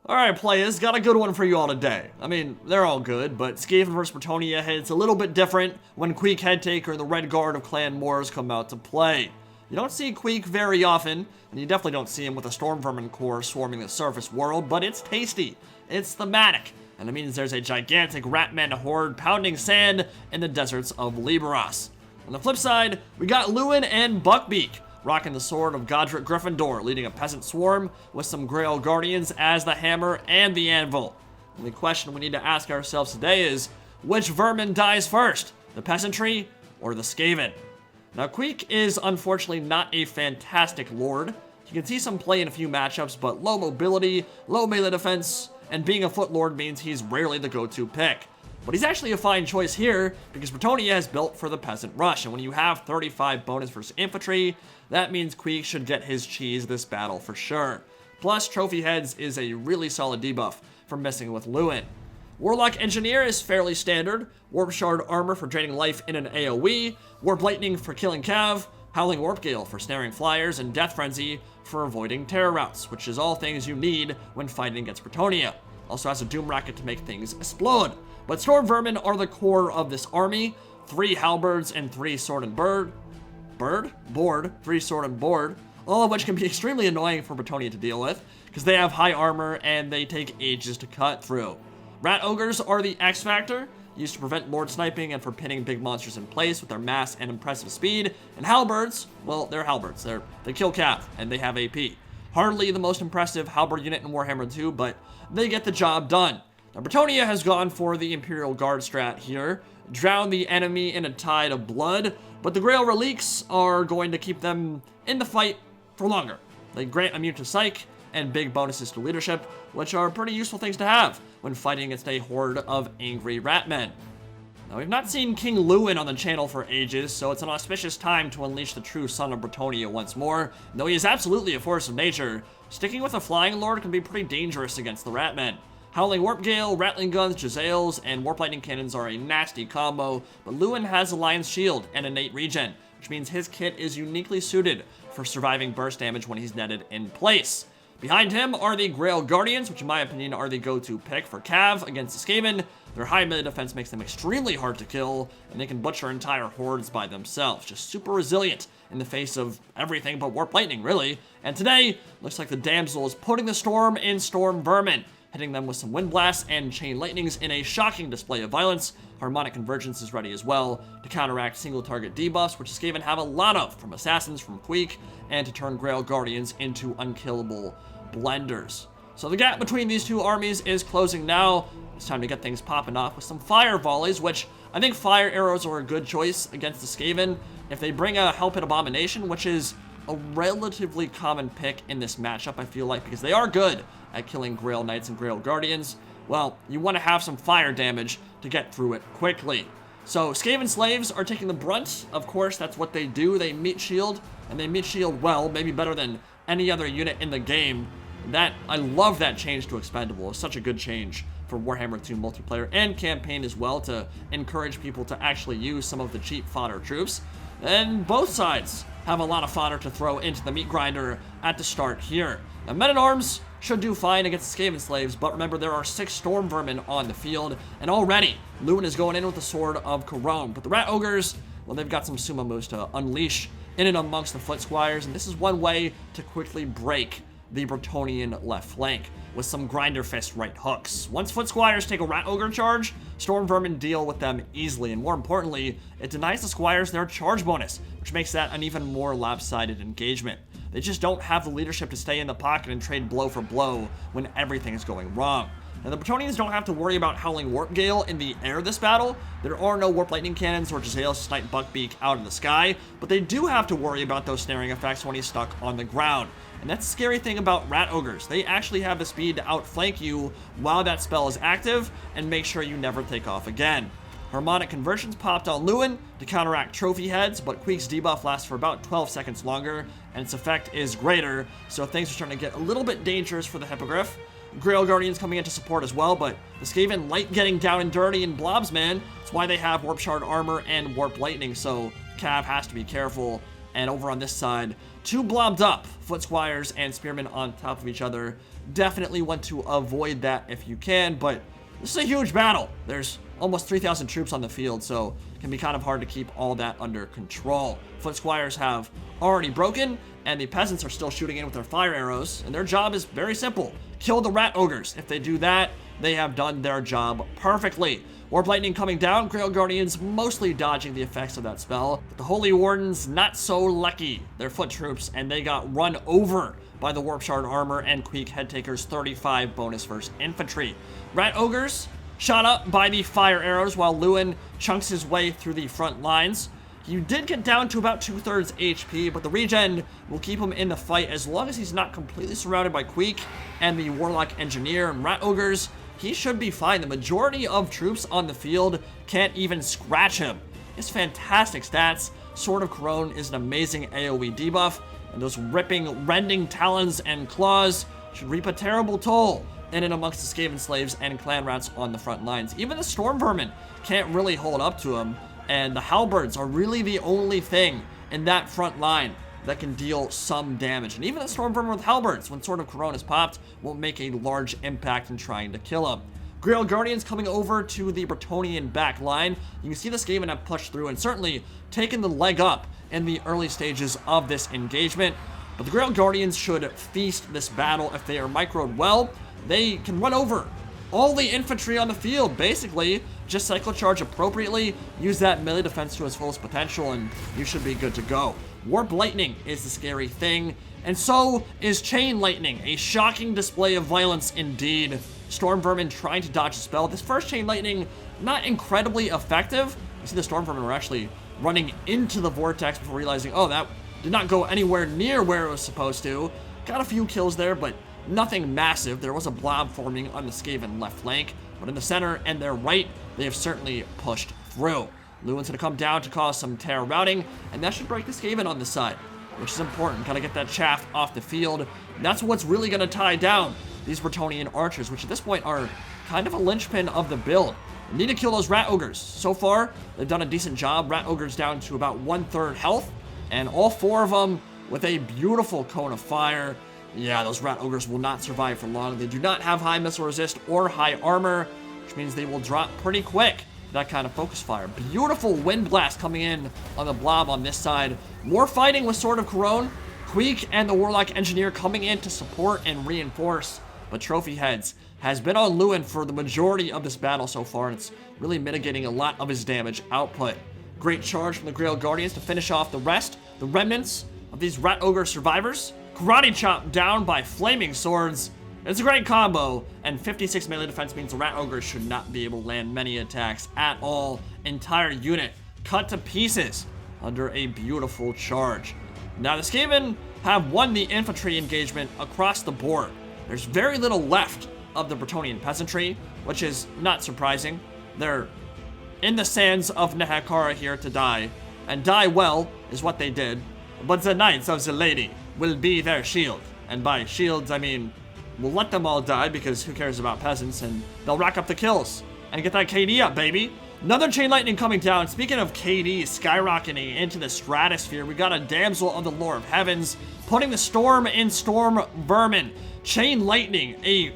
Alright players, got a good one for you all today. I mean, they're all good, but Skaven vs Bretonnia hits a little bit different when Queek Headtaker and the Red Guard of Clan Mors come out to play. You don't see Queek very often, and you definitely don't see him with a Stormvermin core swarming the surface world, but it's tasty, it's thematic, and it means there's a gigantic ratman horde pounding sand in the deserts of Liberos. On the flip side, we got Louen and Buckbeak, rocking the sword of Godric Gryffindor, leading a peasant swarm with some Grail Guardians as the hammer and the anvil. And the question we need to ask ourselves today is, which vermin dies first, the peasantry or the Skaven? Now, Queek is unfortunately not a fantastic lord. You can see some play in a few matchups, but low mobility, low melee defense, and being a foot lord means he's rarely the go-to pick. But he's actually a fine choice here, because Bretonnia is built for the peasant rush, and when you have 35 bonus versus infantry, that means Queek should get his cheese this battle for sure. Plus, Trophy Heads is a really solid debuff for messing with Louen. Warlock Engineer is fairly standard, Warp Shard Armor for draining life in an AoE, Warp Lightning for killing Cav, Howling Warp Gale for snaring flyers, and Death Frenzy for avoiding terror routes, which is all things you need when fighting against Bretonnia. Also has a Doom Rocket to make things explode. But Stormvermin are the core of this army. 3 halberds and 3 sword and board, 3 sword and board, all of which can be extremely annoying for Bretonnia to deal with, because they have high armor and they take ages to cut through. Rat Ogres are the X Factor, used to prevent lord sniping and for pinning big monsters in place with their mass and impressive speed. And Halberds, well, they're Halberds. They kill Cav, and they have AP. Hardly the most impressive Halberd unit in Warhammer 2, but they get the job done. Now, Bretonnia has gone for the Imperial Guard strat here, drown the enemy in a tide of blood, but the Grail Reliques are going to keep them in the fight for longer. They grant immune to Psych and big bonuses to leadership, which are pretty useful things to have when fighting against a horde of angry ratmen. Now, we've not seen King Louen on the channel for ages, so it's an auspicious time to unleash the true son of Bretonnia once more. Though he is absolutely a force of nature, sticking with a Flying Lord can be pretty dangerous against the ratmen. Howling Warp Gale, Rattling Guns, Jezzails, and Warp Lightning Cannons are a nasty combo, but Louen has a Lion's Shield and innate regen, which means his kit is uniquely suited for surviving burst damage when he's netted in place. Behind him are the Grail Guardians, which in my opinion are the go-to pick for Cav against the Skaven. Their high melee defense makes them extremely hard to kill, and they can butcher entire hordes by themselves. Just super resilient in the face of everything but Warp Lightning, really. And today, looks like the Damsel is putting the storm in Stormvermin, hitting them with some Wind Blasts and Chain Lightnings in a shocking display of violence. Harmonic Convergence is ready as well to counteract single target debuffs, which Skaven have a lot of from Assassins, from Queek, and to turn Grail Guardians into unkillable blenders. So the gap between these two armies is closing now. It's time to get things popping off with some fire volleys, which I think fire arrows are a good choice against the Skaven. If they bring a Hell Pit Abomination, which is a relatively common pick in this matchup, I feel like, because they are good at killing Grail Knights and Grail Guardians, well, you want to have some fire damage to get through it quickly. So Skaven Slaves are taking the brunt. Of course, that's what they do. They meat shield, and they meat shield well, maybe better than any other unit in the game. I love that change to Expendable. It's such a good change for Warhammer 2 multiplayer and campaign as well, to encourage people to actually use some of the cheap fodder troops. And both sides have a lot of fodder to throw into the meat grinder at the start here. Now, Men-at-Arms should do fine against the Skaven Slaves, but remember there are 6 Stormvermin on the field, and already Louen is going in with the Sword of Corone. But the Rat Ogres, well, they've got some sumo moves to unleash in and amongst the Foot Squires, and this is one way to quickly break the Bretonnian left flank with some Grinder Fist right hooks. Once Foot Squires take a Rat Ogre charge, Stormvermin deal with them easily, and more importantly, it denies the Squires their charge bonus, which makes that an even more lopsided engagement. They just don't have the leadership to stay in the pocket and trade blow for blow when everything is going wrong. Now, the Bretonnians don't have to worry about Howling Warp Gale in the air this battle. There are no Warp Lightning Cannons or Jezzails to snipe Buckbeak out in the sky, but they do have to worry about those snaring effects when he's stuck on the ground. And that's the scary thing about Rat Ogres. They actually have the speed to outflank you while that spell is active and make sure you never take off again. Harmonic Conversions popped on Louen to counteract Trophy Heads, but Queek's debuff lasts for about 12 seconds longer, and its effect is greater, so things are starting to get a little bit dangerous for the Hippogriff. Grail Guardians coming in to support as well, but the Skaven like getting down and dirty in blobs, man. That's why they have Warp Shard Armor and Warp Lightning, so Cav has to be careful. And over on this side, too blobbed up. Foot squires and spearmen on top of each other. Definitely want to avoid that if you can, but this is a huge battle. There's almost 3,000 troops on the field, so it can be kind of hard to keep all that under control. Foot squires have already broken, and the peasants are still shooting in with their fire arrows, and their job is very simple. Kill the rat ogres. If they do that, they have done their job perfectly. Warp Lightning coming down, Grail Guardians mostly dodging the effects of that spell. But the Holy Wardens, not so lucky. They're foot troops, and they got run over by the Warp Shard armor and Queek Headtaker's 35 bonus versus infantry. Rat Ogres shot up by the fire arrows while Louen chunks his way through the front lines. He did get down to about 2/3 HP, but the regen will keep him in the fight as long as he's not completely surrounded by Queek and the Warlock Engineer and Rat Ogres. He should be fine. The majority of troops on the field can't even scratch him. He has fantastic stats. Sword of Corone is an amazing AoE debuff, and those ripping, rending talons and claws should reap a terrible toll in and amongst the Skaven slaves and clan rats on the front lines. Even the Stormvermin can't really hold up to him, and the halberds are really the only thing in that front line that can deal some damage. And even the Stormvermin with halberds, when Sword of Corone is popped, won't make a large impact in trying to kill him. Grail Guardians coming over to the Bretonnian back line. You can see the Skaven have pushed through and certainly taken the leg up in the early stages of this engagement. But the Grail Guardians should feast this battle if they are microed well. They can run over all the infantry on the field, basically. Just cycle charge appropriately, use that melee defense to its fullest potential, and you should be good to go. Warp Lightning is the scary thing, and so is Chain Lightning, a shocking display of violence indeed. Stormvermin trying to dodge the spell. This first Chain Lightning, not incredibly effective. You see the Stormvermin were actually running into the vortex before realizing, oh, that did not go anywhere near where it was supposed to. Got a few kills there, but nothing massive. There was a blob forming on the Skaven left flank, but in the center and their right, they have certainly pushed through. Louen's gonna come down to cause some terror routing, and that should break the Skaven on this side, which is important. Gotta get that chaff off the field. And that's what's really gonna tie down these Bretonnian archers, which at this point are kind of a linchpin of the build. You need to kill those rat ogres. So far, they've done a decent job. Rat ogres down to about 1/3 health, and all 4 of them with a beautiful cone of fire. Yeah, those rat ogres will not survive for long. They do not have high missile resist or high armor, which means they will drop pretty quick. That kind of focus fire. Beautiful wind blast coming in on the blob on this side. More fighting with Sword of Corone. Queek and the Warlock Engineer coming in to support and reinforce. But Trophy Heads has been on Louen for the majority of this battle so far, and it's really mitigating a lot of his damage output. Great charge from the Grail Guardians to finish off the rest, the remnants of these Rat Ogre survivors. Karate chop down by flaming swords. It's a great combo, and 56 melee defense means the Rat Ogre should not be able to land many attacks at all. Entire unit cut to pieces under a beautiful charge. Now the Skaven have won the infantry engagement across the board. There's very little left of the Bretonnian peasantry, which is not surprising. They're in the sands of Nehekara here to die, and die well is what they did. But the Knights of the Lady will be their shield, and by shields I mean we'll let them all die because who cares about peasants, and they'll rack up the kills and get that KD up, baby. Another Chain Lightning coming down. Speaking of KD skyrocketing into the stratosphere, we got a Damsel of the Lore of Heavens putting the storm in Stormvermin. Chain Lightning, a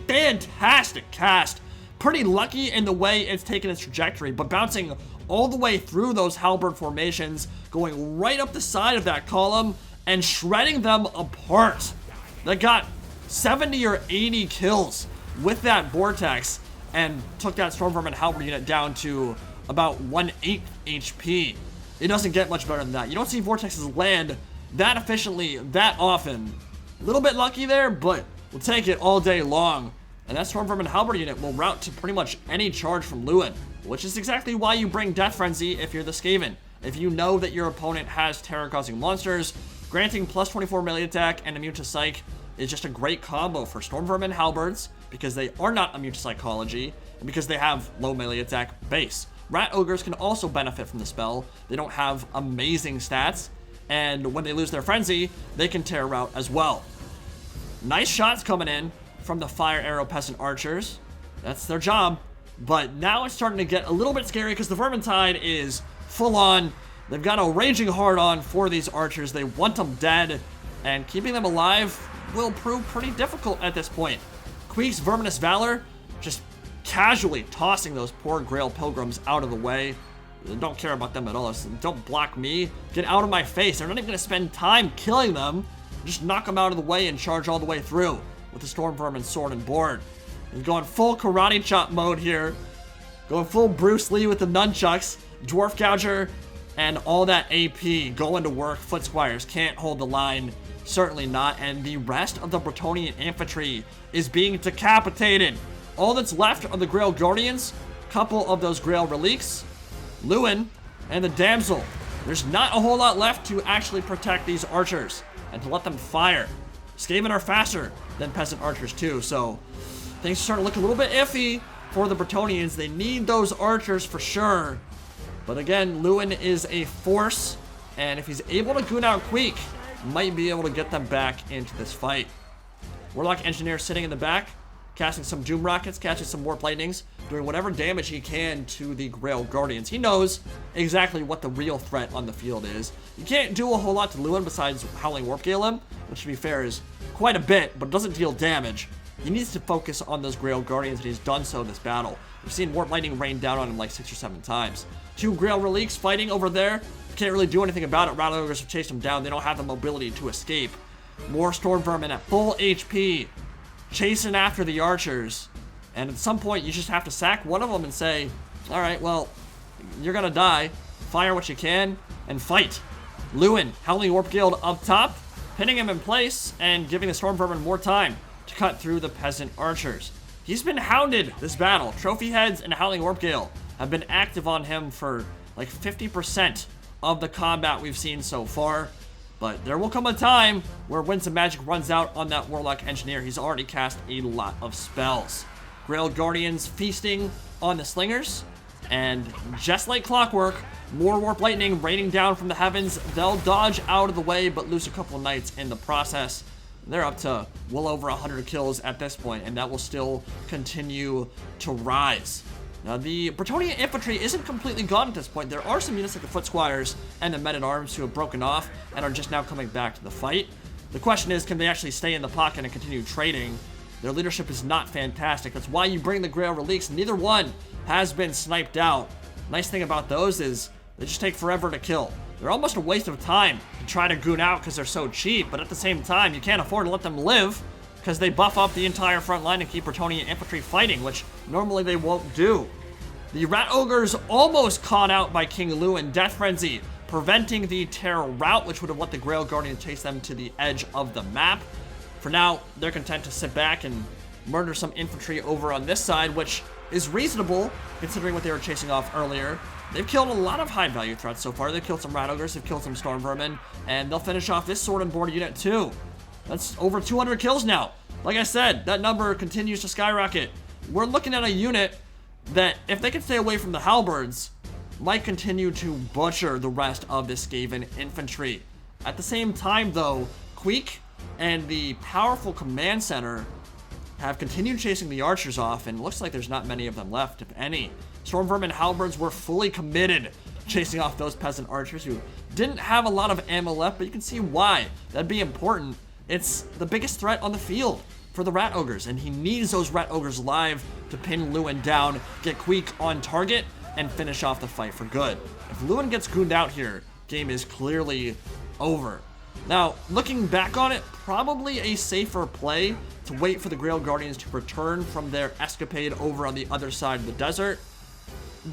fantastic cast. Pretty lucky in the way it's taken its trajectory, but bouncing all the way through those halberd formations, going right up the side of that column and shredding them apart. They got 70 or 80 kills with that vortex and took that Stormvermin halberd unit down to about 1/8 HP. It doesn't get much better than that. You don't see vortexes land that efficiently that often. A little bit lucky there, but we'll take it all day long. And that Stormvermin halberd unit will route to pretty much any charge from Louen, which is exactly why you bring Death Frenzy if you're the Skaven. If you know that your opponent has terror-causing monsters, granting plus 24 melee attack and immune to psych is just a great combo for Stormvermin halberds because they are not immune to psychology and because they have low melee attack base. Rat Ogres can also benefit from the spell. They don't have amazing stats, and when they lose their frenzy, they can tear route as well. Nice shots coming in from the Fire Arrow Peasant Archers. That's their job. But now it's starting to get a little bit scary because the Vermintide is full on They've got a raging hard-on for these archers. They want them dead, and keeping them alive will prove pretty difficult at this point. Queek's Verminous Valor just casually tossing those poor Grail Pilgrims out of the way. Don't care about them at all. Don't block me. Get out of my face. They're not even going to spend time killing them. Just knock them out of the way and charge all the way through with the Stormvermin sword and board. He's going full karate chop mode here. Going full Bruce Lee with the nunchucks. Dwarf Gouger and all that AP going to work. Foot Squires can't hold the line. Certainly not. And the rest of the Bretonnian infantry is being decapitated. All that's left are the Grail Guardians, couple of those Grail Reliques, Louen, and the Damsel. There's not a whole lot left to actually protect these archers and to let them fire. Skaven are faster than peasant archers too, so things are starting to look a little bit iffy for the Bretonnians. They need those archers for sure. But again, Louen is a force, and if he's able to goon out Queek, might be able to get them back into this fight. Warlock Engineer sitting in the back, casting some Doom Rockets, catching some Warp Lightnings, doing whatever damage he can to the Grail Guardians. He knows exactly what the real threat on the field is. You can't do a whole lot to Louen besides Howling Warp Gale him, which to be fair is quite a bit, but it doesn't deal damage. He needs to focus on those Grail Guardians, and he's done so this battle. We've seen Warp Lightning rain down on him like 6 or 7 times. 2 Grail Reliques fighting over there. Can't really do anything about it. Rattle Ogres have chased him down. They don't have the mobility to escape. More Stormvermin at full HP, chasing after the archers. And at some point, you just have to sack one of them and say, all right, well, you're gonna die. Fire what you can and fight. Louen, Howling Warp Gale up top, pinning him in place and giving the Stormvermin more time to cut through the peasant archers. He's been hounded this battle. Trophy Heads and Howling Warp Gale have been active on him for like 50% of the combat we've seen so far. But there will come a time where Winds of Magic runs out on that Warlock Engineer. He's already cast a lot of spells. Grail Guardians feasting on the Slingers. And just like clockwork, more Warp Lightning raining down from the heavens. They'll dodge out of the way, but lose a couple of knights in the process. They're up to well over 100 kills at this point, and that will still continue to rise. Now, the Bretonnian infantry isn't completely gone at this point. There are some units like the Foot Squires and the Men-at-Arms who have broken off and are just now coming back to the fight. The question is, can they actually stay in the pocket and continue trading? Their leadership is not fantastic. That's why you bring the Grail Reliques. Neither one has been sniped out. Nice thing about those is they just take forever to kill. They're almost a waste of time to try to goon out because they're so cheap, but at the same time, you can't afford to let them live because they buff up the entire front line and keep Bretonnian infantry fighting, which normally they won't do. The Rat Ogres almost caught out by King Louen. Death Frenzy preventing the Terror route, which would have let the Grail Guardian chase them to the edge of the map. For now, they're content to sit back and murder some infantry over on this side, which is reasonable considering what they were chasing off earlier. They've killed a lot of high-value threats so far. They've killed some Rat Ogres, they've killed some Stormvermin, and they'll finish off this Sword and Board unit too. That's over 200 kills now. Like I said, that number continues to skyrocket. We're looking at a unit that, if they can stay away from the halberds, might continue to butcher the rest of this Skaven infantry. At the same time, though, Queek and the powerful command center have continued chasing the archers off, and it looks like there's not many of them left, if any. Stormvermin halberds were fully committed chasing off those peasant archers who didn't have a lot of ammo left, but you can see why. That'd be important. It's the biggest threat on the field for the Rat Ogres, and he needs those Rat Ogres alive to pin Louen down, get Queek on target, and finish off the fight for good. If Louen gets gooned out here, game is clearly over. Now, looking back on it, probably a safer play to wait for the Grail Guardians to return from their escapade over on the other side of the desert.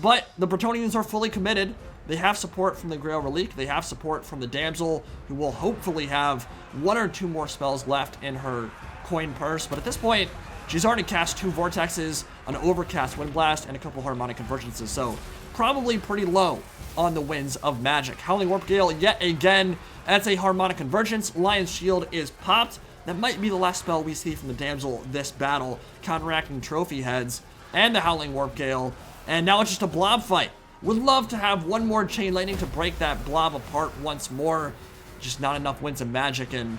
But the Bretonnians are fully committed. They have support from the Grail Relique. They have support from the Damsel, who will hopefully have 1 or 2 more spells left in her coin purse. But at this point, she's already cast 2 Vortexes, an Overcast Wind Blast, and a couple Harmonic Convergences. So probably pretty low on the Winds of Magic. Howling Warp Gale yet again. That's a Harmonic Convergence. Lion's Shield is popped. That might be the last spell we see from the Damsel this battle, counteracting Trophy Heads and the Howling Warp Gale. And now it's just a blob fight. Would love to have 1 more Chain Lightning to break that blob apart once more. Just not enough Winds of Magic, and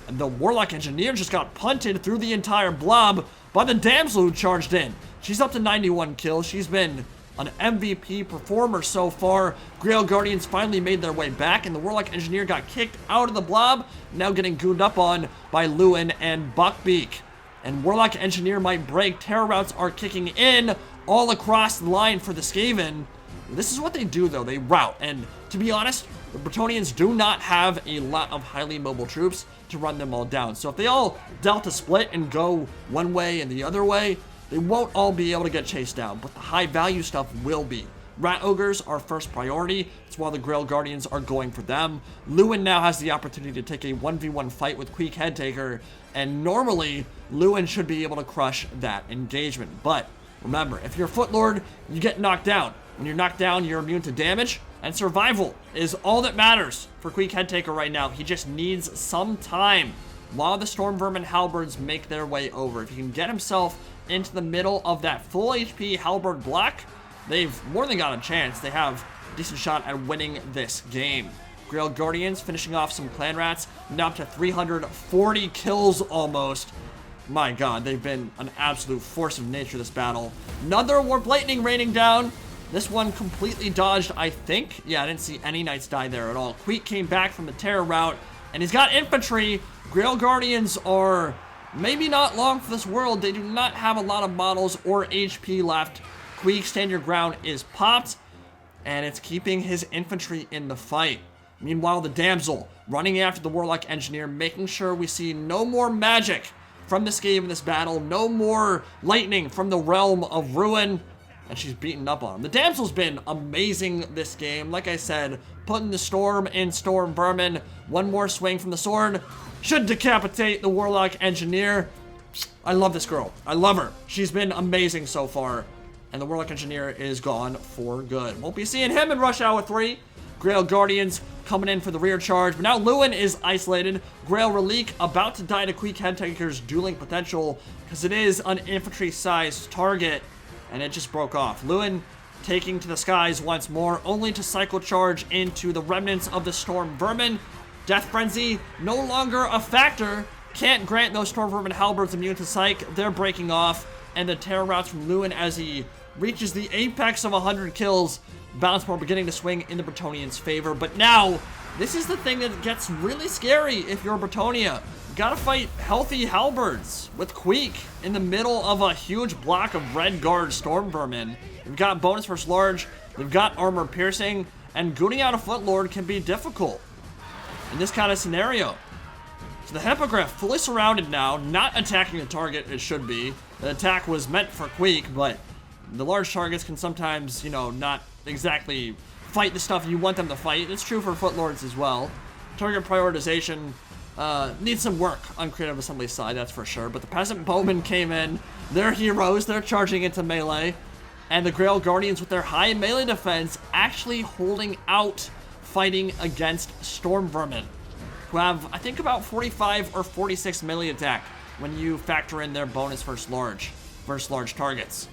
the Warlock Engineer just got punted through the entire blob by the Damsel who charged in. She's up to 91 kills. She's been an MVP performer so far. Grail Guardians finally made their way back, and the Warlock Engineer got kicked out of the blob, now getting gooned up on by Louen and Buckbeak. And Warlock Engineer might break. Terror routes are kicking in all across the line for the Skaven. This is what they do, though. They route. And to be honest, the Bretonnians do not have a lot of highly mobile troops to run them all down. So if they all delta split and go one way and the other way, they won't all be able to get chased down. But the high value stuff will be. Rat Ogres are first priority. That's why the Grail Guardians are going for them. Louen now has the opportunity to take a 1v1 fight with Queek Headtaker, and normally Louen should be able to crush that engagement. But remember, if you're a Footlord, you get knocked down. When you're knocked down, you're immune to damage, and survival is all that matters for Queek Headtaker right now. He just needs some time while the Stormvermin Halberds make their way over. If he can get himself into the middle of that full HP Halberd block, they've more than got a chance. They have a decent shot at winning this game. Grail Guardians finishing off some clan rats, now up to 340 kills almost. My god, they've been an absolute force of nature this battle. Another Warp Lightning raining down. This one completely dodged, I think. Yeah, I didn't see any knights die there at all. Queek came back from the terror route, and he's got infantry. Grail Guardians are maybe not long for this world. They do not have a lot of models or HP left. Queek, stand your ground, is popped, and it's keeping his infantry in the fight. Meanwhile, the Damsel running after the Warlock Engineer, making sure we see no more magic from the Skaven in this battle, no more lightning from the realm of ruin, and she's beaten up on him. The Damsel's been amazing this game. Like I said, putting the Storm in Stormvermin. One more swing from the sword should decapitate the Warlock Engineer. I love this girl. I love her. She's been amazing so far. And the Warlock Engineer is gone for good. Won't be seeing him in Rush Hour 3. Grail Guardians coming in for the rear charge. But now Louen is isolated. Grail Relique about to die to Queek Headtaker's dueling potential, because it is an infantry-sized target. And it just broke off. Louen taking to the skies once more, only to cycle charge into the remnants of the Stormvermin. Death Frenzy no longer a factor. Can't grant those Stormvermin Halberds immune to psych. They're breaking off. And the terror routes from Louen as he reaches the apex of 100 kills. Balance More beginning to swing in the Bretonnians' favor. But now, this is the thing that gets really scary if you're Bretonnia. You gotta fight healthy Halberds with Queek in the middle of a huge block of Red Guard Stormvermin. We've got bonus versus large, we've got armor piercing, and gooning out a Footlord can be difficult in this kind of scenario. So the Hippogriff fully surrounded now, not attacking the target it should be. The attack was meant for Queek, but the large targets can sometimes, you know, not exactly fight the stuff you want them to fight. It's true for Footlords as well. Target prioritization needs some work on Creative Assembly's side, that's for sure. But the Peasant Bowmen came in. They're heroes. They're charging into melee. And the Grail Guardians with their high melee defense actually holding out, fighting against Stormvermin, who have, I think, about 45 or 46 melee attack when you factor in their bonus versus large targets.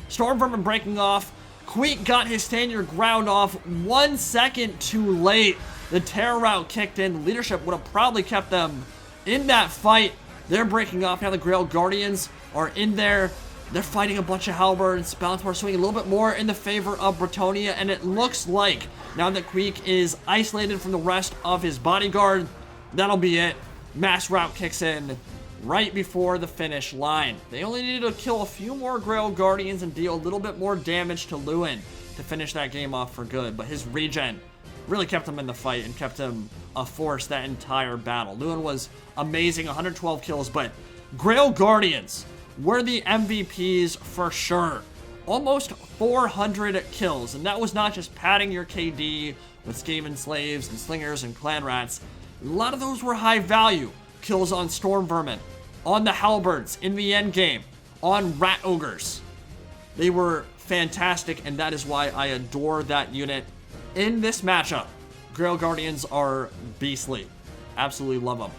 Stormvermin breaking off. Queek got his stand your ground off 1 second too late. The terror route kicked in. Leadership would have probably kept them in that fight. They're breaking off. Now the Grail Guardians are in there. They're fighting a bunch of Halberds. Balance More swinging a little bit more in the favor of Bretonnia. And it looks like now that Queek is isolated from the rest of his bodyguard, that'll be it. Mass route kicks in right before the finish line. They only needed to kill a few more Grail Guardians and deal a little bit more damage to Louen to finish that game off for good. But his regen really kept him in the fight and kept him a force that entire battle. Louen was amazing, 112 kills, but Grail Guardians were the MVPs for sure. Almost 400 kills, and that was not just padding your KD with Skaven slaves and slingers and clan rats. A lot of those were high value kills on Stormvermin, on the Halberds in the end game, on Rat Ogres. They were fantastic, and that is why I adore that unit in this matchup. Grail Guardians are beastly. Absolutely love them.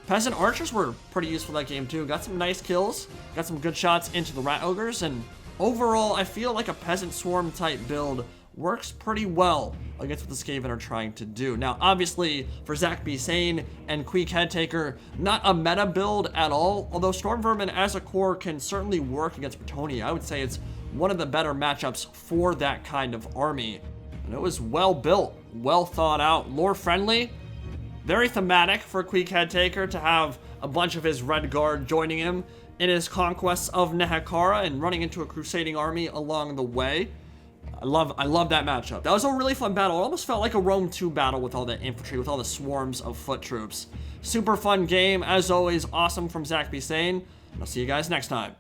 Peasant Archers were pretty useful that game too. Got some nice kills, got some good shots into the Rat Ogres, and overall I feel like a Peasant Swarm type build works pretty well against what the Skaven are trying to do. Now, obviously, for Zach B. Sane and Queek Headtaker, not a meta build at all, although Stormvermin as a core can certainly work against Bretonnia. I would say it's one of the better matchups for that kind of army. And it was well built, well thought out, lore friendly. Very thematic for Queek Headtaker to have a bunch of his Red Guard joining him in his conquests of Nehekara and running into a crusading army along the way. I love that matchup. That was a really fun battle. It almost felt like a Rome 2 battle with all the infantry, with all the swarms of foot troops. Super fun game, as always. Awesome from Zach B. Sane. I'll see you guys next time.